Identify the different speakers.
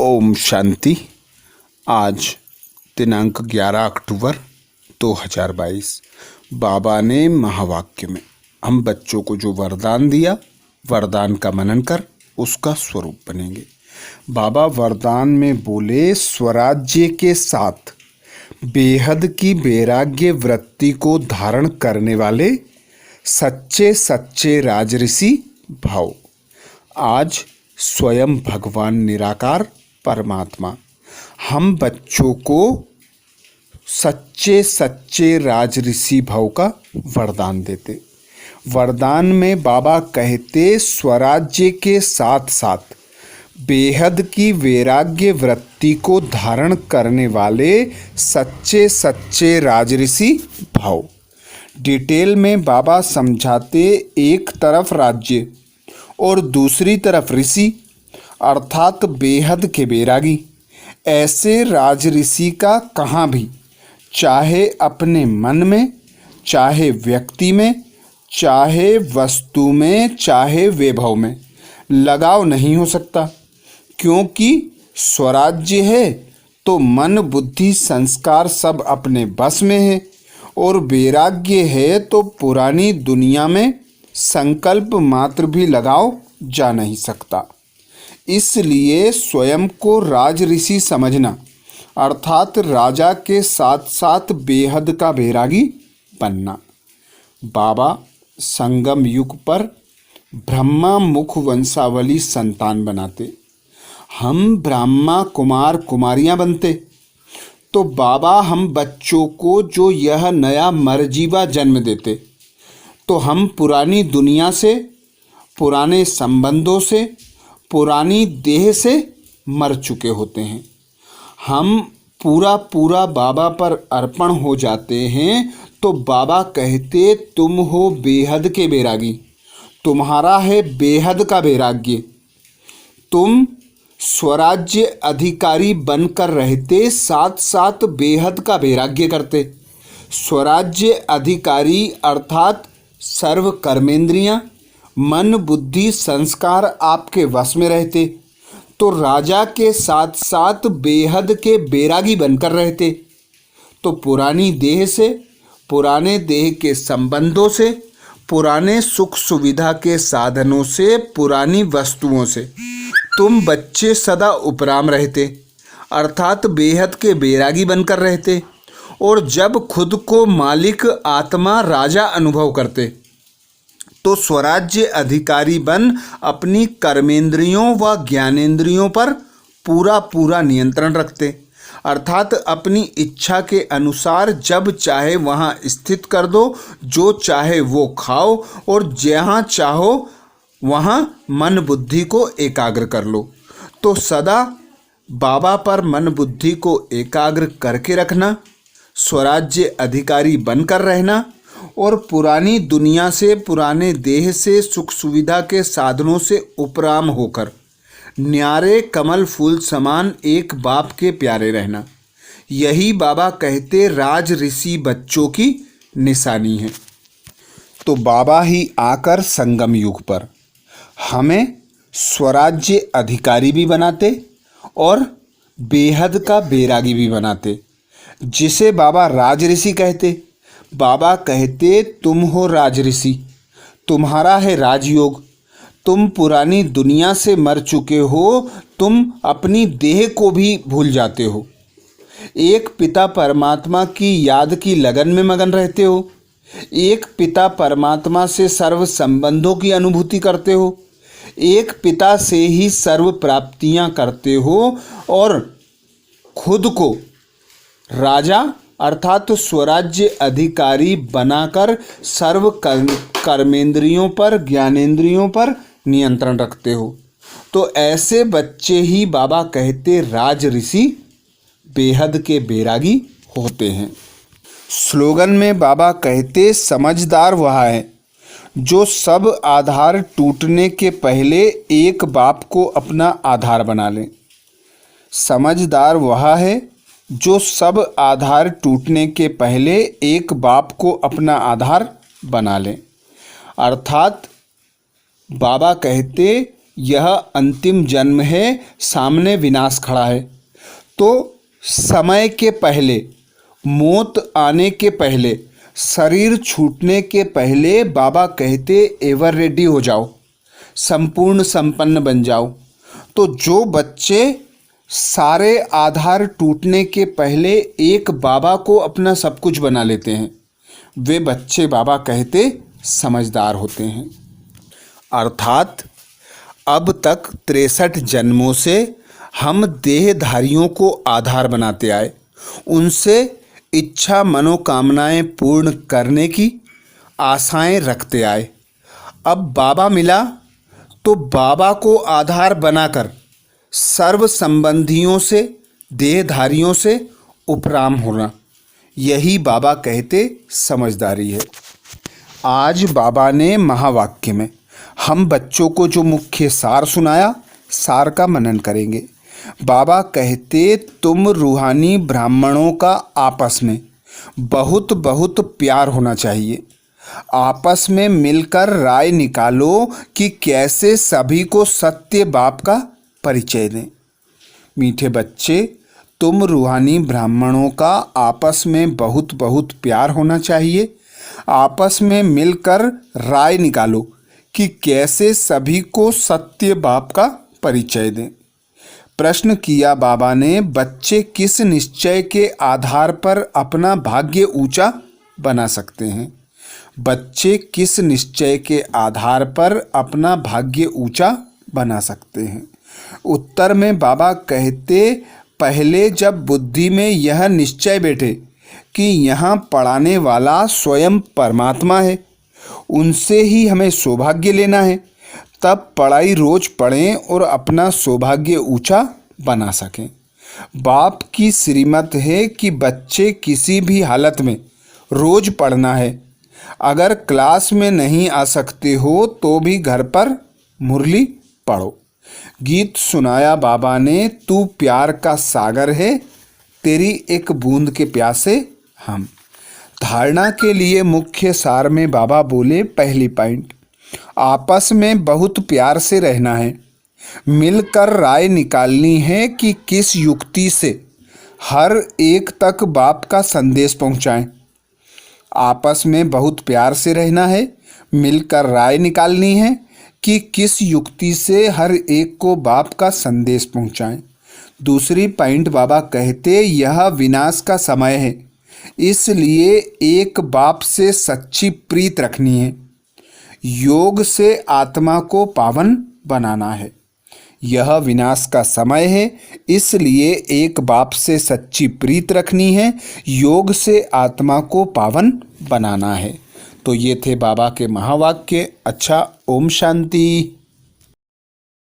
Speaker 1: ओम शांति। आज दिनांक 11 अक्टूबर 2022। बाबा ने महावाक्य में हम बच्चों को जो वरदान दिया, वरदान का मनन कर उसका स्वरूप बनेंगे। बाबा वरदान में बोले, स्वराज्य के साथ बेहद की वैराग्य वृत्ति को धारण करने वाले सच्चे सच्चे राजऋषि भाव। आज स्वयं भगवान निराकार परमात्मा हम बच्चों को सच्चे सच्चे राजऋषि भाव का वरदान देते। वरदान में बाबा कहते, स्वराज्य के साथ साथ बेहद की वैराग्य वृत्ति को धारण करने वाले सच्चे सच्चे राजऋषि भाव। डिटेल में बाबा समझाते, एक तरफ राज्य और दूसरी तरफ ऋषि अर्थात बेहद के बैरागी। ऐसे राजऋषि का कहाँ भी, चाहे अपने मन में, चाहे व्यक्ति में, चाहे वस्तु में, चाहे वैभव में लगाव नहीं हो सकता, क्योंकि स्वराज्य है तो मन बुद्धि संस्कार सब अपने बस में है, और वैराग्य है तो पुरानी दुनिया में संकल्प मात्र भी लगाव जा नहीं सकता। इसलिए स्वयं को राजऋषि समझना अर्थात राजा के साथ साथ बेहद का बैरागी बनना। बाबा संगम युग पर ब्रह्मा मुख वंशावली संतान बनाते, हम ब्रह्मा कुमार कुमारियां बनते। तो बाबा हम बच्चों को जो यह नया मरजीवा जन्म देते, तो हम पुरानी दुनिया से, पुराने संबंधों से, पुरानी देह से मर चुके होते हैं। हम पूरा बाबा पर अर्पण हो जाते हैं। तो बाबा कहते, तुम हो बेहद के बैरागी, तुम्हारा है बेहद का वैराग्य। तुम स्वराज्य अधिकारी बनकर रहते, साथ साथ बेहद का वैराग्य करते। स्वराज्य अधिकारी अर्थात सर्व कर्मेंद्रियां, मन बुद्धि संस्कार आपके वश में रहते, तो राजा के साथ साथ बेहद के बैरागी बनकर रहते। तो पुरानी देह से, पुराने देह के संबंधों से, पुराने सुख सुविधा के साधनों से, पुरानी वस्तुओं से तुम बच्चे सदा उपराम रहते, अर्थात बेहद के बैरागी बनकर रहते। और जब खुद को मालिक आत्मा राजा अनुभव करते, तो स्वराज्य अधिकारी बन अपनी कर्मेंद्रियों व ज्ञानेंद्रियों पर पूरा नियंत्रण रखते, अर्थात अपनी इच्छा के अनुसार जब चाहे वहाँ स्थित कर दो, जो चाहे वो खाओ, और जहाँ चाहो वहाँ मन बुद्धि को एकाग्र कर लो। तो सदा बाबा पर मन बुद्धि को एकाग्र करके रखना, स्वराज्य अधिकारी बनकर रहना, और पुरानी दुनिया से, पुराने देह से, सुख सुविधा के साधनों से उपराम होकर न्यारे कमल फूल समान एक बाप के प्यारे रहना। यही बाबा कहते राज ऋषि बच्चों की निशानी है। तो बाबा ही आकर संगम युग पर हमें स्वराज्य अधिकारी भी बनाते और बेहद का बैरागी भी बनाते, जिसे बाबा राजऋषि कहते। बाबा कहते, तुम हो राजऋषि, तुम्हारा है राजयोग। तुम पुरानी दुनिया से मर चुके हो, तुम अपनी देह को भी भूल जाते हो। एक पिता परमात्मा की याद की लगन में मगन रहते हो। एक पिता परमात्मा से सर्व संबंधों की अनुभूति करते हो। एक पिता से ही सर्व प्राप्तियां करते हो, और खुद को राजा अर्थात स्वराज्य अधिकारी बनाकर सर्व कर्मेंद्रियों पर, ज्ञानेंद्रियों पर नियंत्रण रखते हो। तो ऐसे बच्चे ही बाबा कहते राज ऋषि बेहद के बैरागी होते हैं। स्लोगन में बाबा कहते, समझदार वह है जो सब आधार टूटने के पहले एक बाप को अपना आधार बना ले। समझदार वह है जो सब आधार टूटने के पहले एक बाप को अपना आधार बना ले। अर्थात बाबा कहते, यह अंतिम जन्म है, सामने विनाश खड़ा है। तो समय के पहले, मौत आने के पहले, शरीर छूटने के पहले बाबा कहते एवर रेडी हो जाओ, संपूर्ण संपन्न बन जाओ। तो जो बच्चे सारे आधार टूटने के पहले एक बाबा को अपना सब कुछ बना लेते हैं, वे बच्चे बाबा कहते समझदार होते हैं। अर्थात अब तक 63 जन्मों से हम देहधारियों को आधार बनाते आए, उनसे इच्छा मनोकामनाएं पूर्ण करने की आशाएं रखते आए। अब बाबा मिला तो बाबा को आधार बनाकर सर्व संबंधियों से, देहधारियों से उपराम होना, यही बाबा कहते समझदारी है। आज बाबा ने महावाक्य में हम बच्चों को जो मुख्य सार सुनाया, सार का मनन करेंगे। बाबा कहते तुम रूहानी ब्राह्मणों का आपस में बहुत बहुत प्यार होना चाहिए। आपस में मिलकर राय निकालो कि कैसे सभी को सत्य बाप का परिचय दें। मीठे बच्चे, तुम रूहानी ब्राह्मणों का आपस में बहुत बहुत प्यार होना चाहिए। आपस में मिलकर राय निकालो कि कैसे सभी को सत्य बाप का परिचय दें। प्रश्न किया बाबा ने, बच्चे किस निश्चय के आधार पर अपना भाग्य ऊंचा बना सकते हैं? बच्चे किस निश्चय के आधार पर अपना भाग्य ऊंचा बना सकते हैं? उत्तर में बाबा कहते, पहले जब बुद्धि में यह निश्चय बैठे कि यहाँ पढ़ाने वाला स्वयं परमात्मा है, उनसे ही हमें सौभाग्य लेना है, तब पढ़ाई रोज पढ़ें और अपना सौभाग्य ऊंचा बना सकें। बाप की श्रीमत है कि बच्चे किसी भी हालत में रोज पढ़ना है। अगर क्लास में नहीं आ सकते हो तो भी घर पर मुरली पढ़ो। गीत सुनाया बाबा ने, तू प्यार का सागर है, तेरी एक बूंद के प्यासे हम। धारणा के लिए मुख्य सार में बाबा बोले, पहली पॉइंट, आपस में बहुत प्यार से रहना है। मिलकर राय निकालनी है कि किस युक्ति से हर एक तक बाप का संदेश पहुंचाएं। आपस में बहुत प्यार से रहना है, मिलकर राय निकालनी है कि किस युक्ति से हर एक को बाप का संदेश पहुंचाएं। दूसरी पॉइंट बाबा कहते, यह विनाश का समय है, इसलिए एक बाप से सच्ची प्रीत रखनी है। योग से आत्मा को पावन बनाना है। यह विनाश का समय है, इसलिए एक बाप से सच्ची प्रीत रखनी है, योग से आत्मा को पावन बनाना है। तो ये थे बाबा के महावाक्य। अच्छा, ओम शांति।